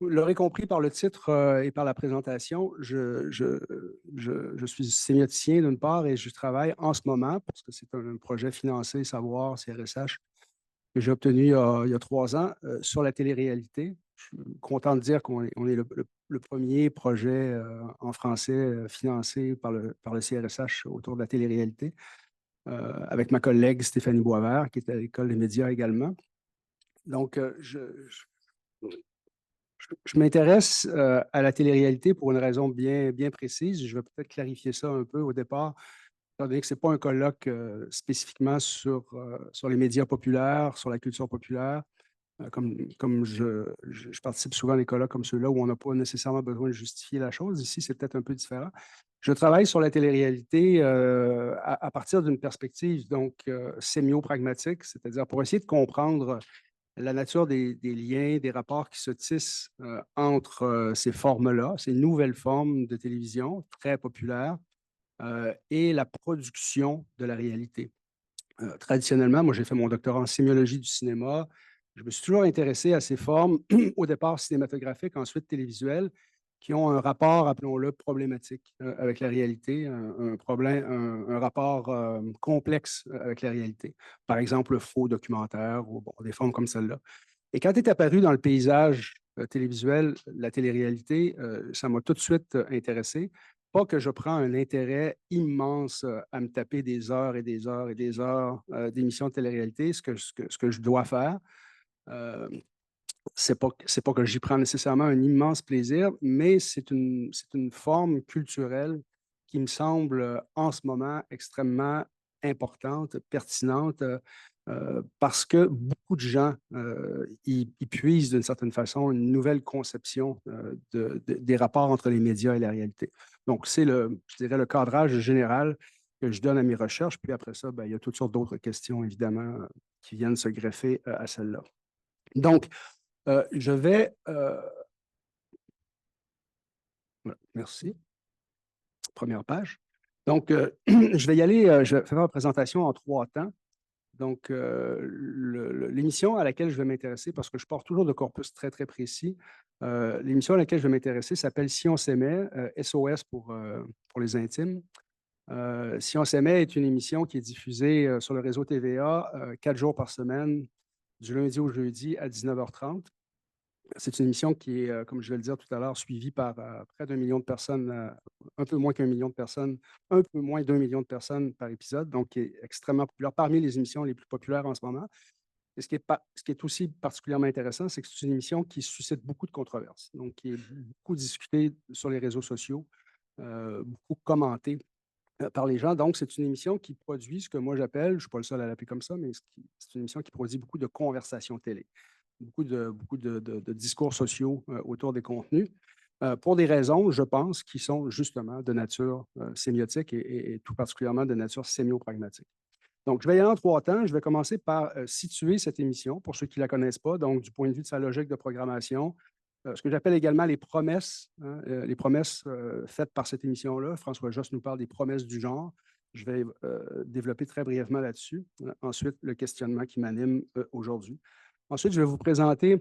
Vous l'aurez compris par le titre et par la présentation, je suis sémioticien d'une part et je travaille en ce moment, parce que c'est un projet financé, Savoir, CRSH, que j'ai obtenu il y a 3 ans, sur la télé-réalité. Je suis content de dire qu'on est le premier projet en français financé par le CRSH autour de la télé-réalité, avec ma collègue Stéphanie Boisvert, qui est à l'École des médias également. Donc, je m'intéresse à la télé-réalité pour une raison bien précise. Je vais peut-être clarifier ça un peu au départ, étant donné que ce n'est pas un colloque spécifiquement sur les médias populaires, sur la culture populaire. Comme je participe souvent à des colloques comme ceux-là où on n'a pas nécessairement besoin de justifier la chose. Ici, c'est peut-être un peu différent. Je travaille sur la télé-réalité à partir d'une perspective donc sémio-pragmatique, c'est-à-dire pour essayer de comprendre la nature des liens, des rapports qui se tissent entre ces formes-là, ces nouvelles formes de télévision très populaires et la production de la réalité. Traditionnellement, moi, j'ai fait mon doctorat en sémiologie du cinéma. Je me suis toujours intéressé à ces formes, au départ cinématographiques, ensuite télévisuelles, qui ont un rapport, appelons-le, problématique avec la réalité, un problème, un rapport complexe avec la réalité. Par exemple, le faux documentaire ou bon, des formes comme celle-là. Et quand est apparu dans le paysage télévisuel la télé-réalité, ça m'a tout de suite intéressé. Pas que je prends un intérêt immense à me taper des heures et des heures et des heures d'émissions de télé-réalité, ce que je dois faire. Euh, c'est pas que j'y prends nécessairement un immense plaisir, mais c'est une forme culturelle qui me semble en ce moment extrêmement importante, pertinente, parce que beaucoup de gens y puisent d'une certaine façon une nouvelle conception des rapports entre les médias et la réalité. Donc, c'est je dirais, le cadrage général que je donne à mes recherches. Puis après ça, ben, il y a toutes sortes d'autres questions, évidemment, qui viennent se greffer à celle-là. Donc, je vais. Voilà, merci. Première page. Donc, je vais y aller. Je vais faire ma présentation en 3 temps. Donc, l'émission à laquelle je vais m'intéresser, parce que je pars toujours de corpus très précis, l'émission à laquelle je vais m'intéresser s'appelle Si on s'aimait, SOS pour les intimes. Si on s'aimait est une émission qui est diffusée sur le réseau TVA 4 jours par semaine, du lundi au jeudi à 19h30. C'est une émission qui est, comme je vais le dire tout à l'heure, suivie par près d'1 million de personnes, un peu moins qu'1 million de personnes, un peu moins d'1 million de personnes par épisode, donc qui est extrêmement populaire, parmi les émissions les plus populaires en ce moment. Et ce qui est aussi particulièrement intéressant, c'est que c'est une émission qui suscite beaucoup de controverses, donc qui est beaucoup discutée sur les réseaux sociaux, beaucoup commentée par les gens. Donc, c'est une émission qui produit ce que moi j'appelle, je ne suis pas le seul à l'appeler comme ça, mais c'est une émission qui produit beaucoup de conversations télé, beaucoup de discours sociaux autour des contenus, pour des raisons, je pense, qui sont justement de nature sémiotique et tout particulièrement de nature sémio-pragmatique. Donc, je vais y aller en 3 temps. Je vais commencer par situer cette émission, pour ceux qui ne la connaissent pas, donc du point de vue de sa logique de programmation, ce que j'appelle également les promesses, hein, les promesses faites par cette émission-là. François Josse nous parle des promesses du genre. Je vais développer très brièvement là-dessus. Ensuite, le questionnement qui m'anime aujourd'hui. Ensuite, je vais vous présenter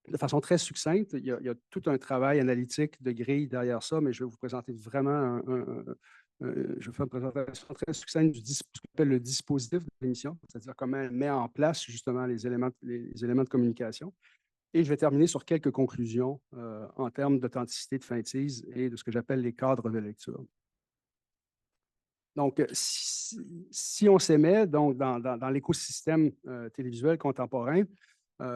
de façon très succincte. Il y a tout un travail analytique de grille derrière ça, mais je vais vous présenter vraiment je vais faire une présentation très succincte ce qu'on appelle le dispositif de l'émission, c'est-à-dire comment elle met en place justement les éléments de communication. Et je vais terminer sur quelques conclusions en termes d'authenticité, de feintise et de ce que j'appelle les cadres de lecture. Donc, si on s'aimait donc dans l'écosystème télévisuel contemporain,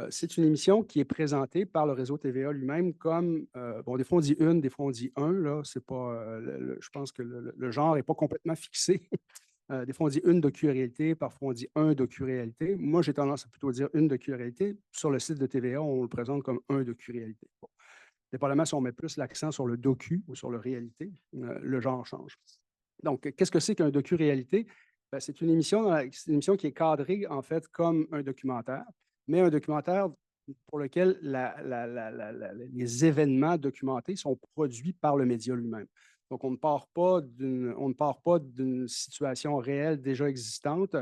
c'est une émission qui est présentée par le réseau TVA lui-même comme, bon, des fois on dit une, des fois on dit un, là, c'est pas, je pense que le genre n'est pas complètement fixé. Des fois on dit une docu-réalité, parfois on dit un docu-réalité. Moi, j'ai tendance à plutôt dire une docu-réalité. Sur le site de TVA, on le présente comme un docu-réalité. Bon. Dépendamment si on met plus l'accent sur le docu ou sur le réalité, le genre change. Donc, qu'est-ce que c'est qu'un docu-réalité? Ben, c'est une émission qui est cadrée, en fait, comme un documentaire, mais un documentaire pour lequel les événements documentés sont produits par le média lui-même. Donc, on ne part pas d'une situation réelle déjà existante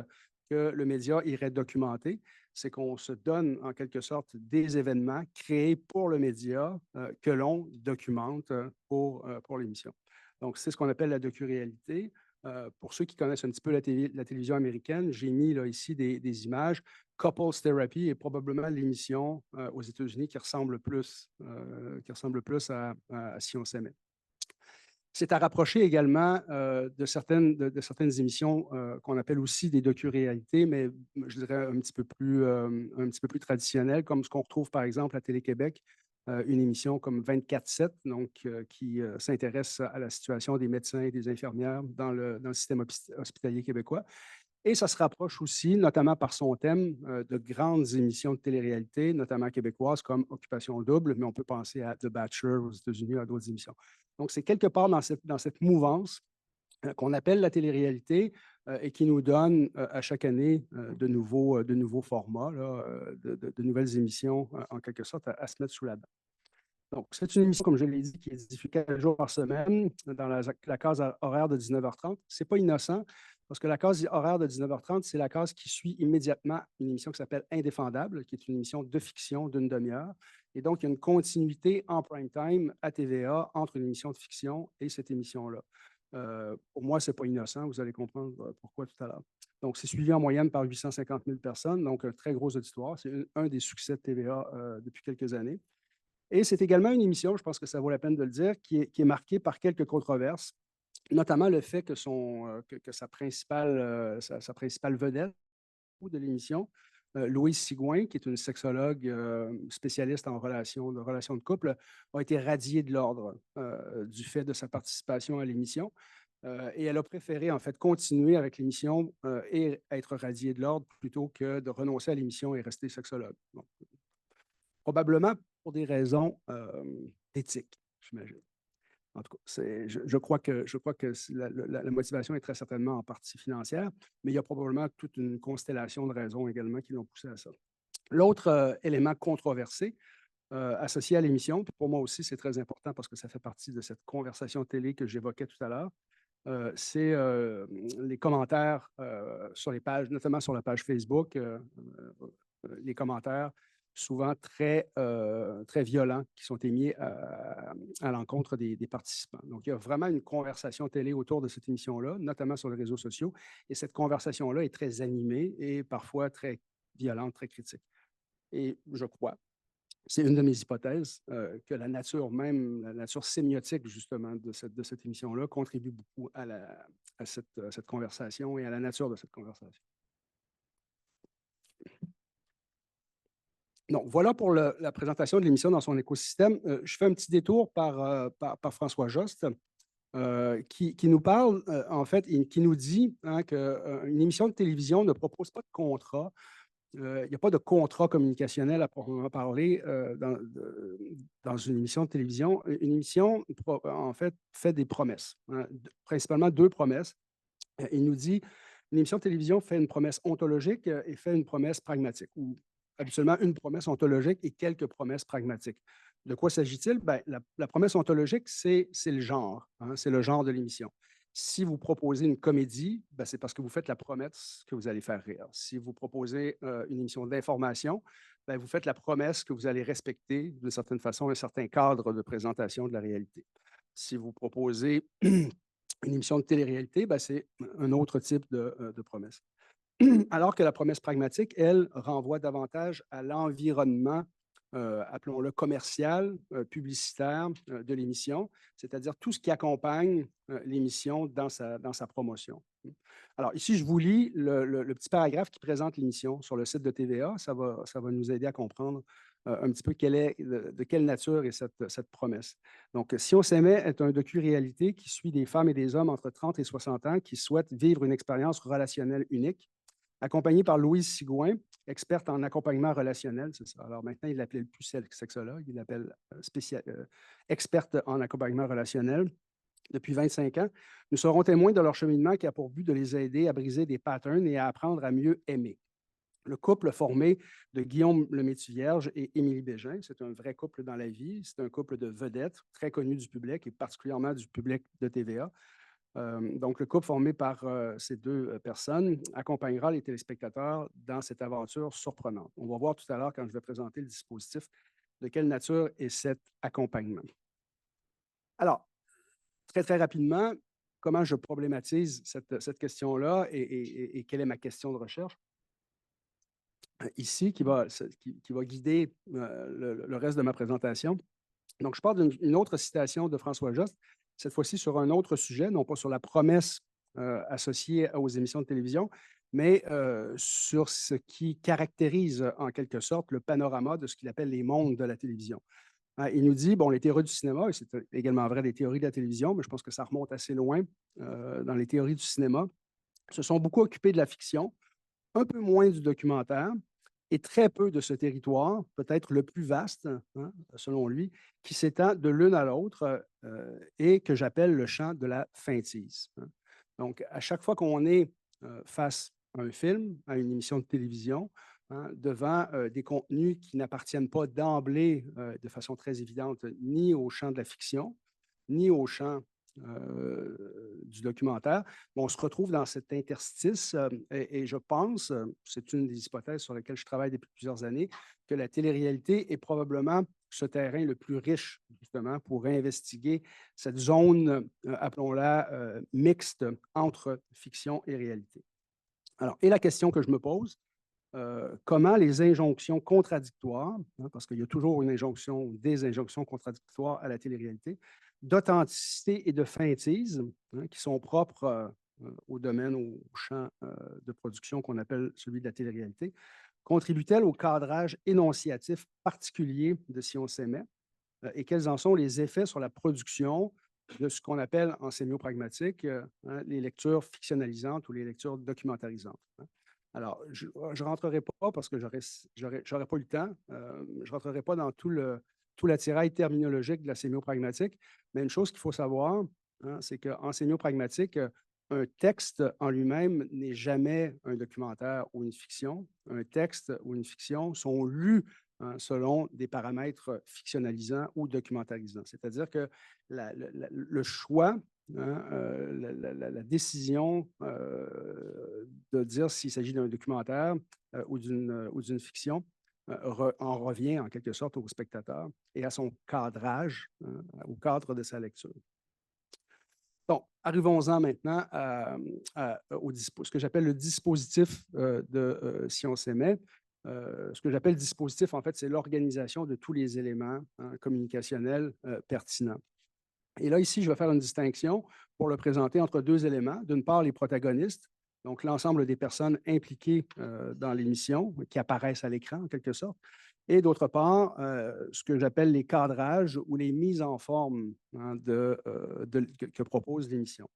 que le média irait documenter, c'est qu'on se donne en quelque sorte des événements créés pour le média que l'on documente pour l'émission. Donc, c'est ce qu'on appelle la docu-réalité. Pour ceux qui connaissent un petit peu la télévision américaine, j'ai mis là, ici des images. Couples Therapy est probablement l'émission aux États-Unis qui ressemble plus à Si on s'aimait. C'est à rapprocher également de certaines émissions qu'on appelle aussi des docu-réalités, mais je dirais un petit peu plus traditionnelles, comme ce qu'on retrouve par exemple à Télé-Québec, une émission comme 24/7, donc qui s'intéresse à la situation des médecins et des infirmières dans le système hospitalier québécois. Et ça se rapproche aussi, notamment par son thème, de grandes émissions de télé-réalité, notamment québécoises comme Occupation double, mais on peut penser à The Bachelor aux États-Unis, à d'autres émissions. Donc, c'est quelque part dans cette mouvance qu'on appelle la télé-réalité et qui nous donne à chaque année de nouveaux formats, là, de nouvelles émissions, en quelque sorte, à se mettre sous la dent. Donc, c'est une émission, comme je l'ai dit, qui est diffusée 4 jours par semaine dans la case horaire de 19h30. Ce n'est pas innocent, parce que la case horaire de 19h30, c'est la case qui suit immédiatement une émission qui s'appelle Indéfendable, qui est une émission de fiction d'une demi-heure. Et donc, il y a une continuité en prime time à TVA entre une émission de fiction et cette émission-là. Pour moi, ce n'est pas innocent, vous allez comprendre pourquoi tout à l'heure. Donc, c'est suivi en moyenne par 850 000 personnes, donc un très gros auditoire. C'est un des succès de TVA depuis quelques années. Et c'est également une émission, je pense que ça vaut la peine de le dire, qui est marquée par quelques controverses, notamment le fait que sa principale vedette de l'émission, Louise Sigouin, qui est une sexologue spécialiste en relations de couple, a été radiée de l'ordre du fait de sa participation à l'émission. Et elle a préféré, en fait, continuer avec l'émission et être radiée de l'ordre plutôt que de renoncer à l'émission et rester sexologue. Bon. Probablement pour des raisons d'éthique, j'imagine. En tout cas, je crois que la motivation est très certainement en partie financière, mais il y a probablement toute une constellation de raisons également qui l'ont poussé à ça. L'autre élément controversé associé à l'émission, puis pour moi aussi, c'est très important parce que ça fait partie de cette conversation télé que j'évoquais tout à l'heure, c'est les commentaires sur les pages, notamment sur la page Facebook, les commentaires souvent très violents qui sont émis à l'encontre des participants. Donc, il y a vraiment une conversation télé autour de cette émission-là, notamment sur les réseaux sociaux. Et cette conversation-là est très animée et parfois très violente, très critique. Et je crois, c'est une de mes hypothèses, que la nature même, la nature sémiotique justement de cette émission-là contribue beaucoup à cette conversation et à la nature de cette conversation. Donc, voilà pour la présentation de l'émission dans son écosystème. Je fais un petit détour par François Jost, qui nous parle, en fait, et qui nous dit qu'une émission de télévision ne propose pas de contrat. Il n'y a pas de contrat communicationnel à proprement parler dans une émission de télévision. Une émission, en fait des promesses, principalement 2 promesses. Il nous dit, une émission de télévision fait une promesse ontologique et fait une promesse pragmatique, ou habituellement une promesse ontologique et quelques promesses pragmatiques. De quoi s'agit-il? Ben, la promesse ontologique, c'est le genre, c'est le genre de l'émission. Si vous proposez une comédie, ben, c'est parce que vous faites la promesse que vous allez faire rire. Si vous proposez une émission d'information, ben, vous faites la promesse que vous allez respecter d'une certaine façon un certain cadre de présentation de la réalité. Si vous proposez une émission de télé-réalité, ben, c'est un autre type de promesse. Alors que la promesse pragmatique, elle, renvoie davantage à l'environnement, appelons-le commercial, publicitaire de l'émission, c'est-à-dire tout ce qui accompagne l'émission dans sa promotion. Alors ici, je vous lis le petit paragraphe qui présente l'émission sur le site de TVA. Ça va nous aider à comprendre un petit peu de quelle nature est cette promesse. Donc, Si on s'aimait est un docu-réalité qui suit des femmes et des hommes entre 30 et 60 ans qui souhaitent vivre une expérience relationnelle unique, accompagnée par Louise Sigouin, experte en accompagnement relationnel, c'est ça. Alors maintenant, il l'appelle plus sexologue, il l'appelle experte en accompagnement relationnel. Depuis 25 ans, nous serons témoins de leur cheminement qui a pour but de les aider à briser des patterns et à apprendre à mieux aimer. Le couple formé de Guillaume Lemétivierge et Émilie Bégin, c'est un vrai couple dans la vie. C'est un couple de vedettes très connu du public et particulièrement du public de TVA. Donc, le couple formé par ces deux personnes accompagnera les téléspectateurs dans cette aventure surprenante. On va voir tout à l'heure, quand je vais présenter le dispositif, de quelle nature est cet accompagnement. Alors, très, très rapidement, comment je problématise cette question-là et quelle est ma question de recherche? Ici, qui va guider le reste de ma présentation. Donc, je pars d'une autre citation de François Jost, cette fois-ci sur un autre sujet, non pas sur la promesse associée aux émissions de télévision, mais sur ce qui caractérise en quelque sorte le panorama de ce qu'il appelle les mondes de la télévision. Hein, il nous dit, bon, les théories du cinéma, et c'est également vrai des théories de la télévision, mais je pense que ça remonte assez loin dans les théories du cinéma, se sont beaucoup occupées de la fiction, un peu moins du documentaire, et très peu de ce territoire, peut-être le plus vaste, hein, selon lui, qui s'étend de l'une à l'autre et que j'appelle le champ de la feintise. Hein. Donc, à chaque fois qu'on est face à un film, à une émission de télévision, hein, devant des contenus qui n'appartiennent pas d'emblée, de façon très évidente, ni au champ de la fiction, ni au champ du documentaire, on se retrouve dans cet interstice et je pense, c'est une des hypothèses sur lesquelles je travaille depuis plusieurs années, que la télé-réalité est probablement ce terrain le plus riche, justement, pour investiguer cette zone, appelons-la mixte, entre fiction et réalité. Alors, et la question que je me pose, comment les injonctions contradictoires, hein, parce qu'il y a toujours une injonction ou des injonctions contradictoires à la télé-réalité, d'authenticité et de feintise, hein, qui sont propres au domaine, au champ de production qu'on appelle celui de la télé-réalité, contribuent-elles au cadrage énonciatif particulier de Si on s'aimait et quels en sont les effets sur la production de ce qu'on appelle en sémiopragmatique hein, les lectures fictionnalisantes ou les lectures documentarisantes. Hein. Alors, je ne rentrerai pas parce que j'aurais pas eu le temps. Je ne rentrerai pas dans tout l'attirail terminologique de la sémiopragmatique, mais une chose qu'il faut savoir, hein, c'est qu'en sémiopragmatique, un texte en lui-même n'est jamais un documentaire ou une fiction. Un texte ou une fiction sont lus hein, selon des paramètres fictionnalisants ou documentarisants. C'est-à-dire que le choix hein, la décision de dire s'il s'agit d'un documentaire ou d'une fiction en revient en quelque sorte au spectateur et à son cadrage, hein, au cadre de sa lecture. Bon, arrivons-en maintenant ce que j'appelle le dispositif de Si on s'aimait. Ce que j'appelle dispositif, en fait, c'est l'organisation de tous les éléments hein, communicationnels pertinents. Et là, ici, je vais faire une distinction pour le présenter entre deux éléments. D'une part, les protagonistes, donc l'ensemble des personnes impliquées dans l'émission, qui apparaissent à l'écran en quelque sorte. Et d'autre part, ce que j'appelle les cadrages ou les mises en forme hein, que propose l'émission.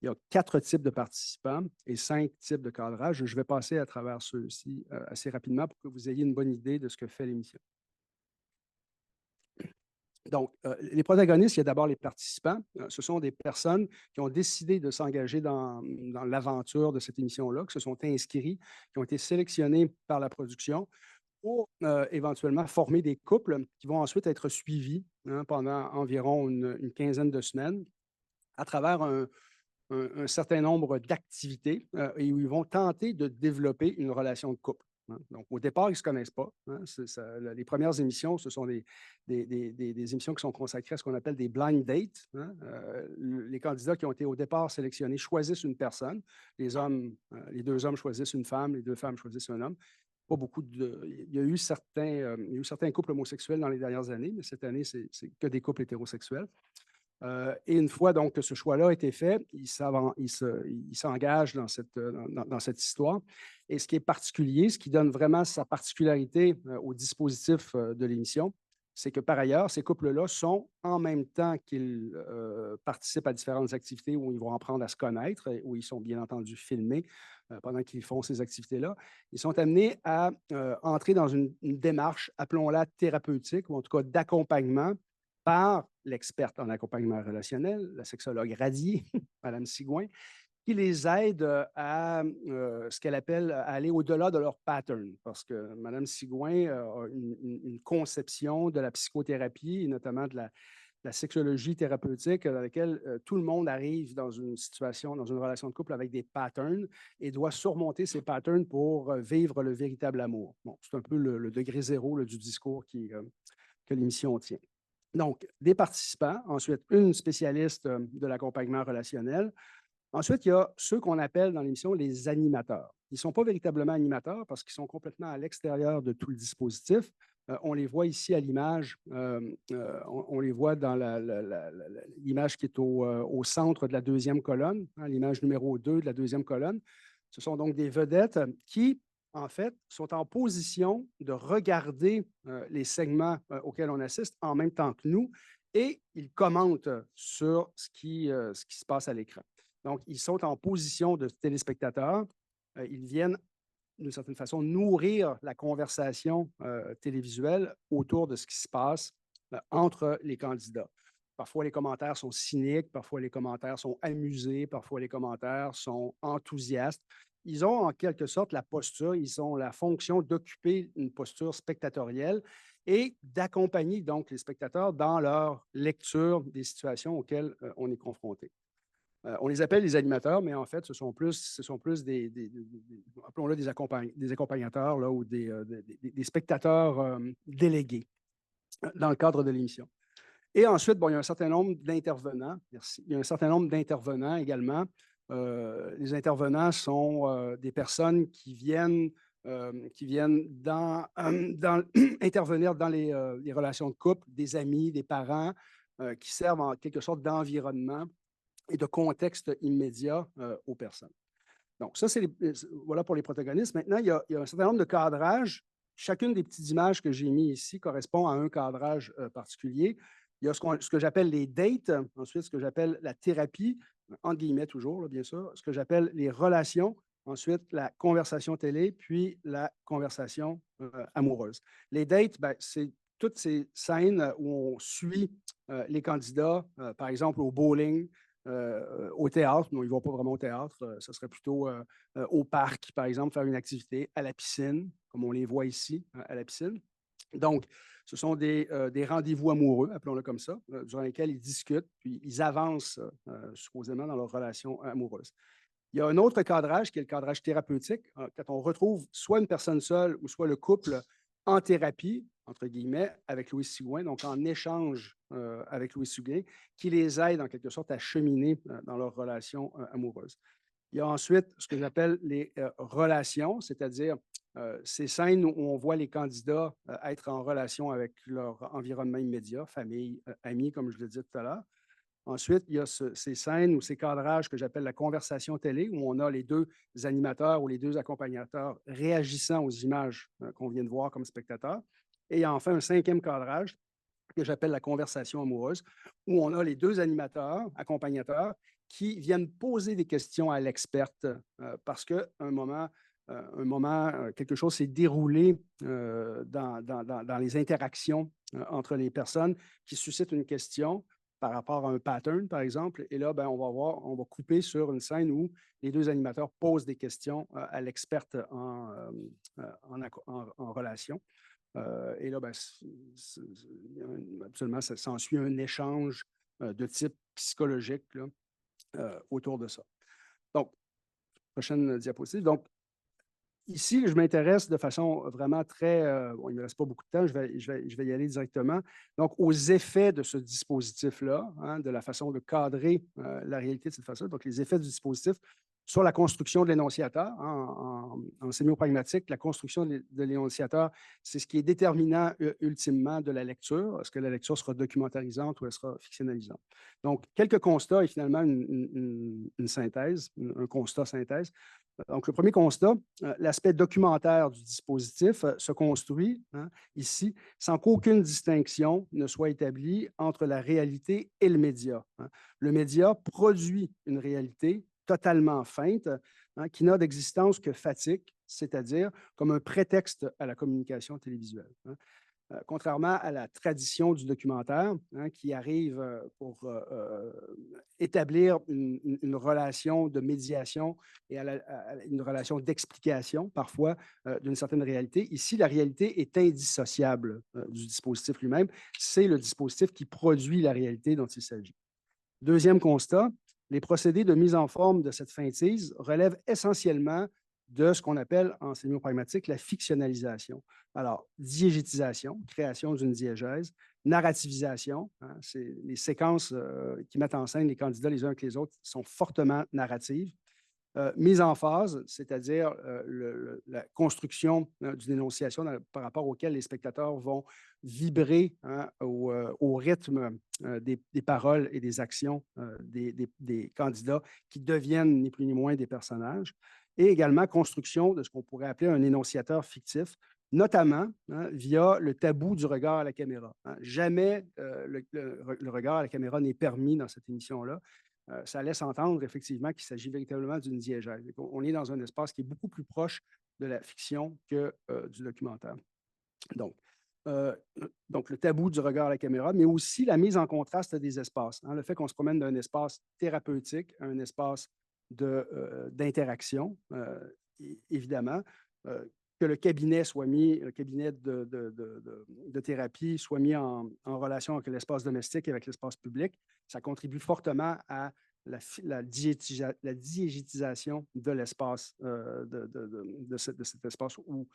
Il y a 4 types de participants et 5 types de cadrages. Je vais passer à travers ceux-ci assez rapidement pour que vous ayez une bonne idée de ce que fait l'émission. Donc, les protagonistes, il y a d'abord les participants. Ce sont des personnes qui ont décidé de s'engager dans l'aventure de cette émission-là, qui se sont inscrits, qui ont été sélectionnés par la production pour éventuellement former des couples qui vont ensuite être suivis hein, pendant environ une quinzaine de semaines à travers un certain nombre d'activités et où ils vont tenter de développer une relation de couple. Hein. Donc, au départ, ils ne se connaissent pas. Hein. Les premières émissions, ce sont des émissions qui sont consacrées à ce qu'on appelle des blind dates. Hein. Les candidats qui ont été au départ sélectionnés choisissent une personne. Les deux hommes choisissent une femme, les deux femmes choisissent un homme. Pas beaucoup il y a eu certains couples homosexuels dans les dernières années, mais cette année, c'est que des couples hétérosexuels. Et une fois donc que ce choix-là a été fait, il s'engage dans cette histoire. Et ce qui est particulier, ce qui donne vraiment sa particularité au dispositif de l'émission, c'est que par ailleurs, ces couples-là sont, en même temps qu'ils participent à différentes activités où ils vont apprendre à se connaître, et où ils sont bien entendu filmés pendant qu'ils font ces activités-là, ils sont amenés à entrer dans une démarche, appelons-la thérapeutique, ou en tout cas d'accompagnement par l'experte en accompagnement relationnel, la sexologue radiée, Mme Sigouin, qui les aide à ce qu'elle appelle à aller au-delà de leur pattern, parce que Mme Sigouin a une conception de la psychothérapie, et notamment de la sexologie thérapeutique dans laquelle tout le monde arrive dans une situation, dans une relation de couple avec des patterns et doit surmonter ces patterns pour vivre le véritable amour. Bon, c'est un peu le degré zéro là, du discours que l'émission tient. Donc, des participants, ensuite une spécialiste de l'accompagnement relationnel. Ensuite, il y a ceux qu'on appelle dans l'émission les animateurs. Ils ne sont pas véritablement animateurs parce qu'ils sont complètement à l'extérieur de tout le dispositif. On les voit ici à l'image. On les voit dans l'image qui est au centre de la deuxième colonne, hein, l'image numéro 2 de la deuxième colonne. Ce sont donc des vedettes qui, en fait, sont en position de regarder les segments auxquels on assiste en même temps que nous et ils commentent sur ce qui se passe à l'écran. Donc, ils sont en position de téléspectateurs. Ils viennent, d'une certaine façon, nourrir la conversation télévisuelle autour de ce qui se passe entre les candidats. Parfois, les commentaires sont cyniques, parfois, les commentaires sont amusés, parfois, les commentaires sont enthousiastes. Ils ont en quelque sorte la posture, ils ont la fonction d'occuper une posture spectatorielle et d'accompagner donc les spectateurs dans leur lecture des situations auxquelles on est confronté. On les appelle les animateurs, mais en fait, ce sont plus appelons-le des accompagnateurs là, ou des spectateurs délégués dans le cadre de l'émission. Et ensuite, bon, il y a un certain nombre d'intervenants. Merci. Il y a un certain nombre d'intervenants également. Les intervenants sont des personnes qui viennent intervenir dans les relations de couple, des amis, des parents, qui servent en quelque sorte d'environnement et de contexte immédiat aux personnes. Donc, ça, voilà pour les protagonistes. Maintenant, il y a un certain nombre de cadrages. Chacune des petites images que j'ai mises ici correspond à un cadrage particulier. Il y a ce que j'appelle les dates, ensuite ce que j'appelle la thérapie, entre guillemets toujours, là, bien sûr, ce que j'appelle les relations, ensuite la conversation télé, puis la conversation amoureuse. Les dates, ben, c'est toutes ces scènes où on suit les candidats, par exemple au bowling, au théâtre. Non, ils ne vont pas vraiment au théâtre. Ce serait plutôt au parc, par exemple, faire une activité, à la piscine, comme on les voit ici, à la piscine. Donc, ce sont des rendez-vous amoureux, appelons-le comme ça, durant lesquels ils discutent, puis ils avancent supposément dans leur relation amoureuse. Il y a un autre cadrage qui est le cadrage thérapeutique, quand on retrouve soit une personne seule ou soit le couple en thérapie, entre guillemets, avec Louis Sigouin, donc en échange avec Louis Sigouin, qui les aide en quelque sorte à cheminer dans leur relation amoureuse. Il y a ensuite ce que j'appelle les relations, c'est-à-dire ces scènes où on voit les candidats être en relation avec leur environnement immédiat, famille, amis, comme je le disais tout à l'heure. Ensuite, il y a ces scènes ou ces cadrages que j'appelle la conversation télé, où on a les deux animateurs ou les deux accompagnateurs réagissant aux images qu'on vient de voir comme spectateurs. Et il y a enfin un cinquième cadrage que j'appelle la conversation amoureuse, où on a les deux animateurs, accompagnateurs, qui viennent poser des questions à l'experte parce qu'à un moment, quelque chose s'est déroulé dans les interactions entre les personnes qui suscitent une question par rapport à un pattern, par exemple. Et là, ben, on va couper sur une scène où les deux animateurs posent des questions à l'experte en relation. Et là, ben, absolument, ça s'ensuit un échange de type psychologique là, autour de ça. Donc, prochaine diapositive. Donc, ici, je m'intéresse de façon vraiment très... bon, il ne me reste pas beaucoup de temps, je vais y aller directement. Donc, aux effets de ce dispositif-là, hein, de la façon de cadrer la réalité de cette façon. Donc, les effets du dispositif sur la construction de l'énonciateur. Hein, en sémiopragmatique, la construction de l'énonciateur, c'est ce qui est déterminant ultimement de la lecture. Est-ce que la lecture sera documentarisante ou elle sera fictionnalisante? Donc, quelques constats et finalement une synthèse, un constat synthèse. Donc, le premier constat, l'aspect documentaire du dispositif se construit ici sans qu'aucune distinction ne soit établie entre la réalité et le média. Le média produit une réalité totalement feinte qui n'a d'existence que fatigue, c'est-à-dire comme un prétexte à la communication télévisuelle. Contrairement à la tradition du documentaire, hein, qui arrive pour établir une relation de médiation et une relation d'explication, parfois, d'une certaine réalité. Ici, la réalité est indissociable du dispositif lui-même. C'est le dispositif qui produit la réalité dont il s'agit. Deuxième constat, les procédés de mise en forme de cette feintise relèvent essentiellement de ce qu'on appelle en sémiopragmatique la fictionnalisation. Alors, diégétisation, création d'une diégèse, narrativisation, hein, c'est les séquences qui mettent en scène les candidats les uns que les autres sont fortement narratives. Mise en phase, c'est-à-dire la construction d'une énonciation par rapport auquel les spectateurs vont vibrer hein, au rythme des paroles et des actions des candidats qui deviennent ni plus ni moins des personnages. Et également construction de ce qu'on pourrait appeler un énonciateur fictif, notamment hein, via le tabou du regard à la caméra. Hein. Jamais le regard à la caméra n'est permis dans cette émission-là. Ça laisse entendre effectivement qu'il s'agit véritablement d'une diégèse. On est dans un espace qui est beaucoup plus proche de la fiction que du documentaire. Donc, le tabou du regard à la caméra, mais aussi la mise en contraste des espaces. Hein, le fait qu'on se promène d'un espace thérapeutique à un espace d'interaction, évidemment. Que le cabinet soit mis, le cabinet de thérapie soit mis en relation avec l'espace domestique et avec l'espace public, ça contribue fortement à la diégétisation de l'espace, de cet espace où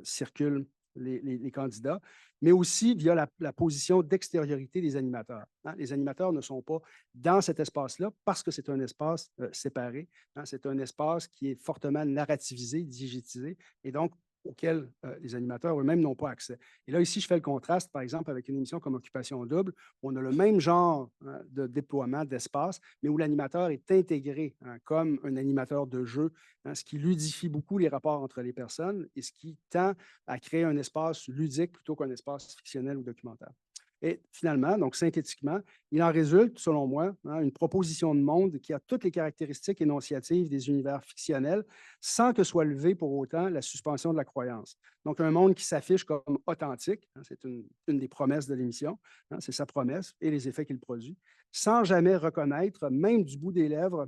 circulent les candidats, mais aussi via la position d'extériorité des animateurs. Hein. Les animateurs ne sont pas dans cet espace-là parce que c'est un espace séparé. Hein. C'est un espace qui est fortement narrativisé, diégétisé, et donc auquel les animateurs eux-mêmes n'ont pas accès. Et là, ici, je fais le contraste, par exemple, avec une émission comme Occupation Double, où on a le même genre hein, de déploiement d'espace, mais où l'animateur est intégré hein, comme un animateur de jeu, hein, ce qui ludifie beaucoup les rapports entre les personnes et ce qui tend à créer un espace ludique plutôt qu'un espace fictionnel ou documentaire. Et finalement, donc synthétiquement, il en résulte, selon moi, hein, une proposition de monde qui a toutes les caractéristiques énonciatives des univers fictionnels sans que soit levée pour autant la suspension de la croyance. Donc, un monde qui s'affiche comme authentique, hein, c'est une des promesses de l'émission, hein, c'est sa promesse et les effets qu'il produit, sans jamais reconnaître, même du bout des lèvres,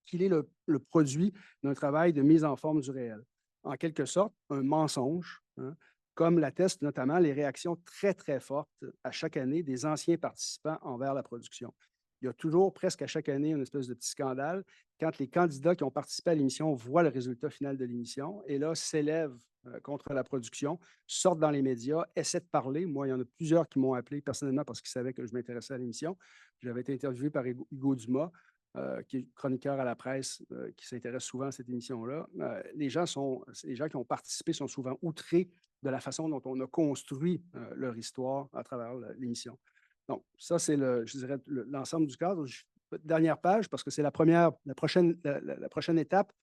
qu'il est le produit d'un travail de mise en forme du réel. En quelque sorte, un mensonge, hein, comme l'attestent notamment les réactions très, très fortes à chaque année des anciens participants envers la production. Il y a toujours, presque à chaque année, une espèce de petit scandale quand les candidats qui ont participé à l'émission voient le résultat final de l'émission et là s'élèvent contre la production, sortent dans les médias, essaient de parler. Moi, il y en a plusieurs qui m'ont appelé personnellement parce qu'ils savaient que je m'intéressais à l'émission. J'avais été interviewé par Hugo Dumas, qui est chroniqueur à la presse, qui s'intéresse souvent à cette émission-là. Les gens qui ont participé sont souvent outrés de la façon dont on a construit leur histoire à travers l'émission. Donc, ça, c'est, je dirais, l'ensemble du cadre. Dernière page, parce que c'est la prochaine étape.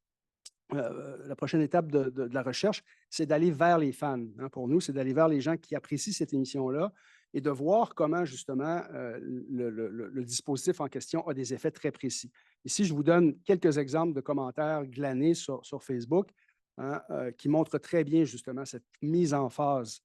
La prochaine étape de la recherche, c'est d'aller vers les fans. Hein, pour nous, c'est d'aller vers les gens qui apprécient cette émission-là et de voir comment, justement, le dispositif en question a des effets très précis. Ici, je vous donne quelques exemples de commentaires glanés sur Facebook hein, qui montrent très bien, justement, cette mise en phase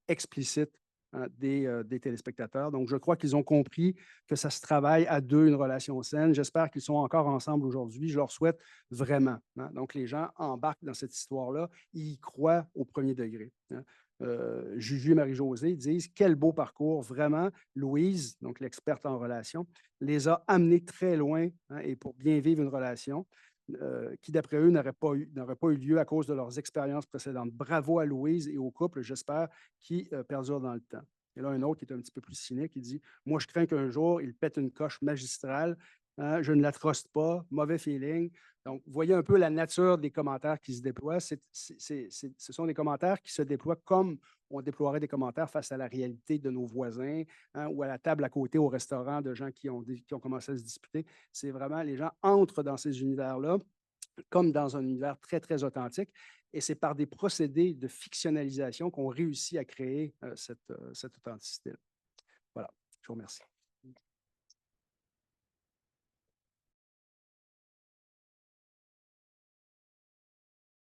explicite hein, des téléspectateurs. Donc, je crois qu'ils ont compris que ça se travaille à deux, une relation saine. J'espère qu'ils sont encore ensemble aujourd'hui. Je leur souhaite vraiment. Hein. Donc, les gens embarquent dans cette histoire-là. Ils y croient au premier degré. Hein. Juju et Marie-Josée disent quel beau parcours. Vraiment, Louise, donc l'experte en relations, les a amenés très loin hein, et pour bien vivre une relation. Qui, d'après eux, n'aurait pas eu lieu à cause de leurs expériences précédentes. Bravo à Louise et au couple, j'espère, qui perdure dans le temps. Et là, un autre qui est un petit peu plus cynique, il dit « Moi, je crains qu'un jour, il pète une coche magistrale. Hein, je ne la truste pas. Mauvais feeling. » Donc, vous voyez un peu la nature des commentaires qui se déploient. Ce sont des commentaires qui se déploient comme on déploierait des commentaires face à la réalité de nos voisins hein, ou à la table à côté au restaurant de gens qui ont commencé à se disputer. C'est vraiment, les gens entrent dans ces univers-là comme dans un univers très, très authentique. Et c'est par des procédés de fictionnalisation qu'on réussit à créer cette authenticité-là. Voilà, je vous remercie.